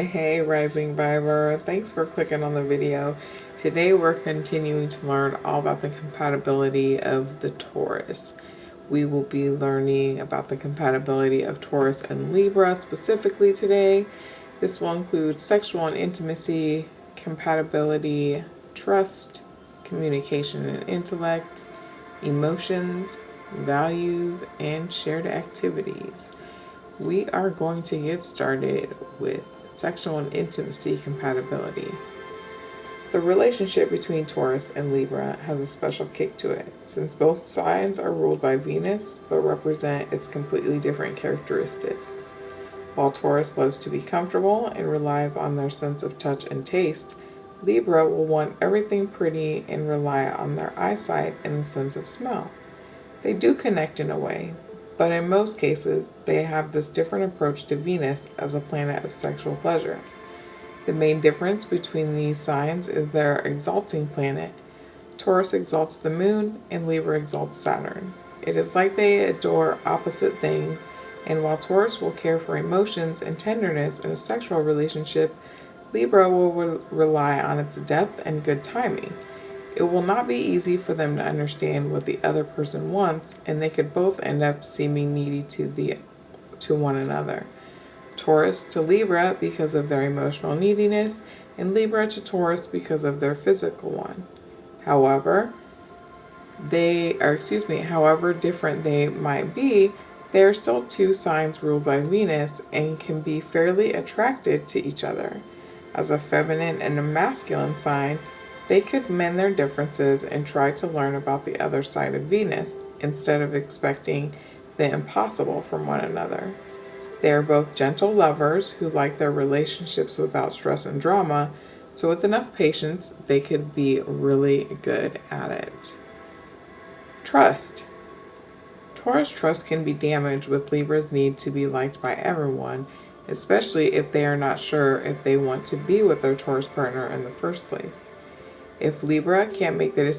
Hey, Rising Viber. Thanks for clicking on the video. Today we're continuing to learn all about the compatibility of the Taurus. We will be learning about the compatibility of Taurus and Libra specifically today. This will include sexual and intimacy, compatibility, trust, communication and intellect, emotions, values, and shared activities. We are going to get started with sexual and intimacy compatibility. The relationship between Taurus and Libra has a special kick to it, since both signs are ruled by Venus but represent its completely different characteristics. While Taurus loves to be comfortable and relies on their sense of touch and taste, Libra will want everything pretty and rely on their eyesight and the sense of smell. They do connect in a way, but in most cases, they have this different approach to Venus as a planet of sexual pleasure. The main difference between these signs is their exalting planet. Taurus exalts the moon, and Libra exalts Saturn. It is like they adore opposite things, and while Taurus will care for emotions and tenderness in a sexual relationship, Libra will rely on its depth and good timing. It will not be easy for them to understand what the other person wants, and they could both end up seeming needy to one another. Taurus to Libra because of their emotional neediness, and Libra to Taurus because of their physical one. However different they might be, they are still two signs ruled by Venus and can be fairly attracted to each other. As a feminine and a masculine sign, they could mend their differences and try to learn about the other side of Venus instead of expecting the impossible from one another. They are both gentle lovers who like their relationships without stress and drama, so with enough patience, they could be really good at it. Trust. Taurus trust can be damaged with Libra's need to be liked by everyone, especially if they are not sure if they want to be with their Taurus partner in the first place. If Libra can't make this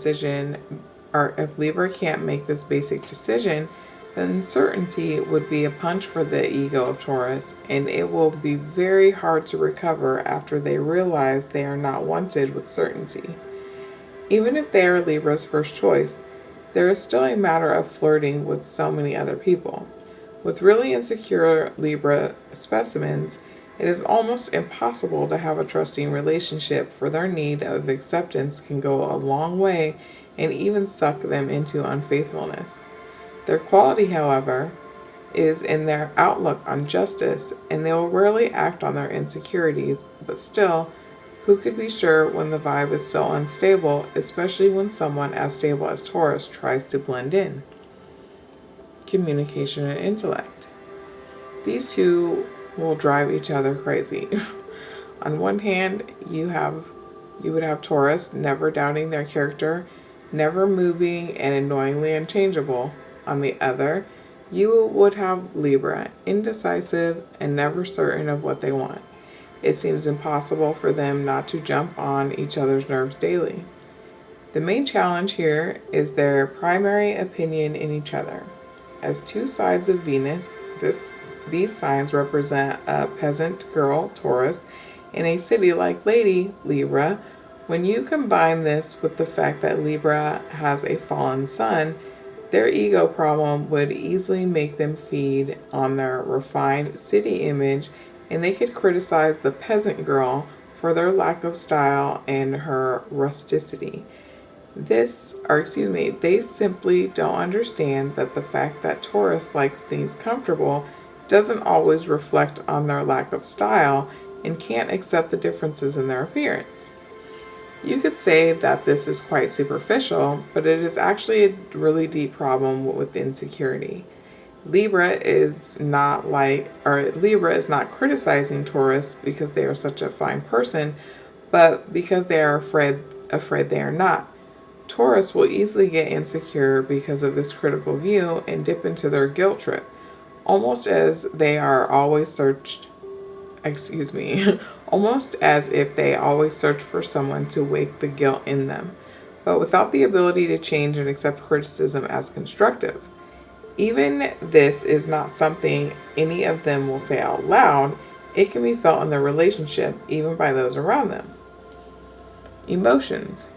basic decision, then certainty would be a punch for the ego of Taurus, and it will be very hard to recover after they realize they are not wanted with certainty. Even if they are Libra's first choice, there is still a matter of flirting with so many other people. With really insecure Libra specimens, it is almost impossible to have a trusting relationship, for their need of acceptance can go a long way and even suck them into unfaithfulness. Their quality, however, is in their outlook on justice, and they will rarely act on their insecurities, but still, who could be sure when the vibe is so unstable, especially when someone as stable as Taurus tries to blend in? Communication and intellect. These two will drive each other crazy. On one hand, you would have Taurus never doubting their character, never moving, and annoyingly unchangeable. On the other, you would have Libra, indecisive and never certain of what they want. It seems impossible for them not to jump on each other's nerves daily. The main challenge here is their primary opinion in each other. As two sides of Venus, these signs represent a peasant girl, Taurus, and a city-like lady, Libra. When you combine this with the fact that Libra has a fallen sun, their ego problem would easily make them feed on their refined city image, and they could criticize the peasant girl for their lack of style and her rusticity. They simply don't understand that the fact that Taurus likes things comfortable doesn't always reflect on their lack of style and can't accept the differences in their appearance. You could say that this is quite superficial, but it is actually a really deep problem with insecurity. Libra is not criticizing Taurus because they are such a fine person, but because they are afraid they are not. Taurus will easily get insecure because of this critical view and dip into their guilt trip, almost as if they always search for someone to wake the guilt in them, but without the ability to change and accept criticism as constructive. Even this is not something any of them will say out loud. It can be felt in their relationship, even by those around them. Emotions.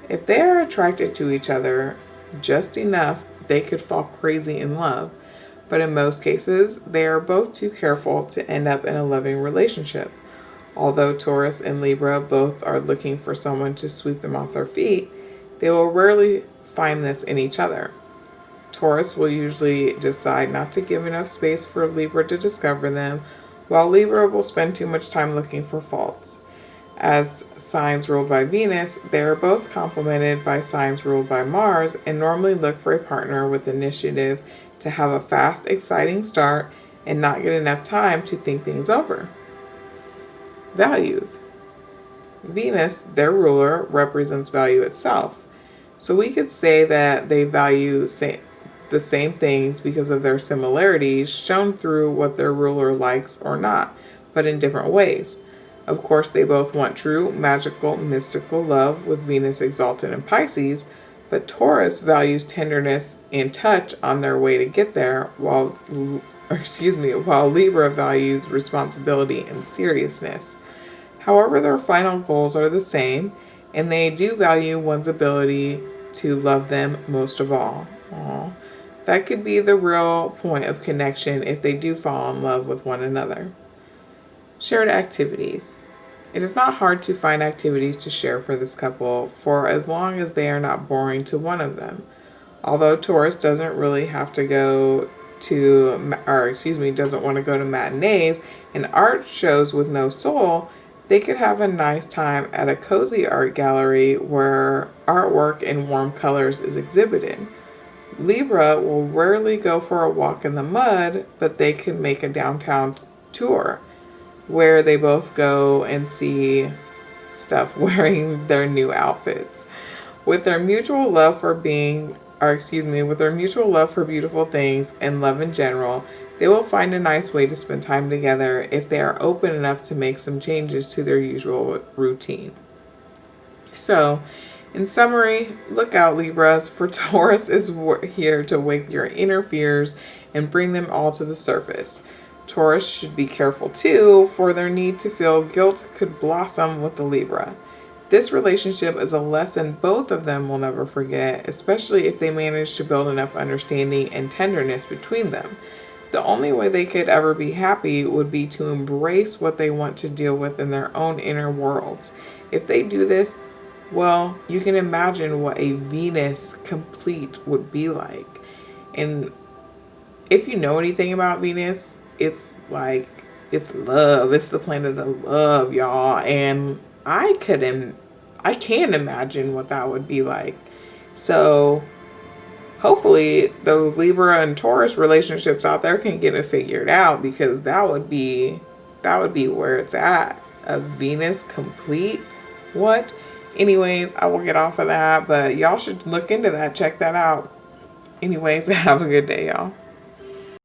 If they are attracted to each other just enough, they could fall crazy in love. But in most cases, they are both too careful to end up in a loving relationship. Although Taurus and Libra both are looking for someone to sweep them off their feet, they will rarely find this in each other. Taurus will usually decide not to give enough space for Libra to discover them, while Libra will spend too much time looking for faults. As signs ruled by Venus, they are both complemented by signs ruled by Mars and normally look for a partner with initiative to have a fast, exciting start and not get enough time to think things over. Values. Venus, their ruler, represents value itself. So we could say that they value the same things because of their similarities shown through what their ruler likes or not, but in different ways. Of course, they both want true, magical, mystical love, with Venus exalted in Pisces, but Taurus values tenderness and touch on their way to get there, while Libra values responsibility and seriousness. However, their final goals are the same, and they do value one's ability to love them most of all. Aww. That could be the real point of connection if they do fall in love with one another. Shared activities. It is not hard to find activities to share for this couple, for as long as they are not boring to one of them. Although Taurus doesn't really have to go doesn't want to go to matinees and art shows with no soul, they could have a nice time at a cozy art gallery where artwork in warm colors is exhibited. Libra will rarely go for a walk in the mud, but they could make a downtown tour where they both go and see stuff wearing their new outfits. With their mutual love for beautiful things and love in general, they will find a nice way to spend time together if they are open enough to make some changes to their usual routine. So, in summary, look out, Libras, for Taurus is here to wake your inner fears and bring them all to the surface. Taurus should be careful too, for their need to feel guilt could blossom with the Libra. This relationship is a lesson both of them will never forget, especially if they manage to build enough understanding and tenderness between them. The only way they could ever be happy would be to embrace what they want to deal with in their own inner worlds. If they do this, well, you can imagine what a Venus complete would be like. And if you know anything about Venus, it's like, it's love. It's the planet of love, y'all. And I can't imagine what that would be like. So hopefully those Libra and Taurus relationships out there can get it figured out, because that would be where it's at. A Venus complete? What? Anyways, I will get off of that, but y'all should look into that. Check that out. Anyways, have a good day, y'all.